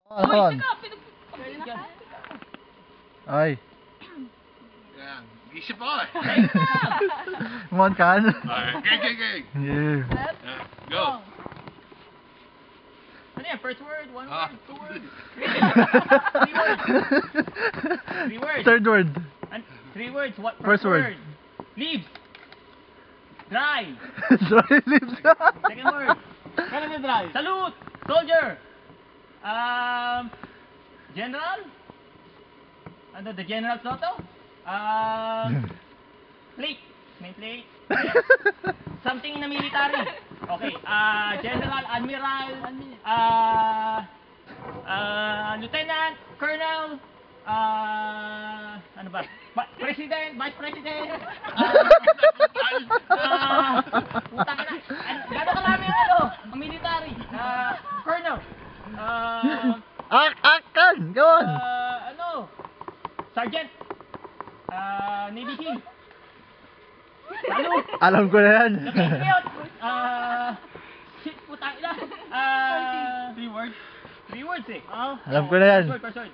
Ano? Ay. Yan. Isip ako eh. Come on, Kan. Okay. Yeah. Go. Ano yan? First word, one Ah. word, two words. Three words. Three words. Third word. Three words. What? First word. Leaves. Dry. Dry lips. Second word. Salute. Soldier. General. Ano? The General Soto. Plate. May plate. Something in the military. Okay. General, Admiral, Lieutenant, Colonel, ano ba? President, Vice President. Putang ina. Gano'n kalami ang ano? Ang military. Colonel. Kan. Go on. Ano? Sergeant. Navy SEAL. Ano? Alam ko na yan. Shit, putang ina. Three words. Three words eh. Alam ko na yan. First word.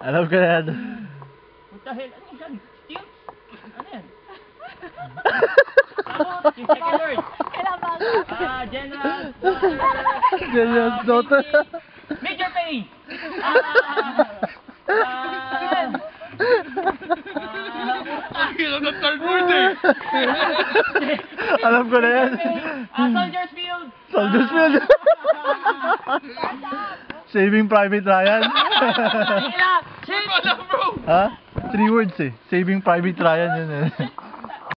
Alam ko na yan. What the hell? Ano yan? Steel? Ano yan? Tapos, yung second word. General. General Soto. Major Payne. Ang hirap ng third word eh. Alam ko na yan. Soldiers Field. Soldiers Field. Saving Private Ryan. Shit! Wala bro. Ha? 3 words eh. Saving Private Ryan yun eh.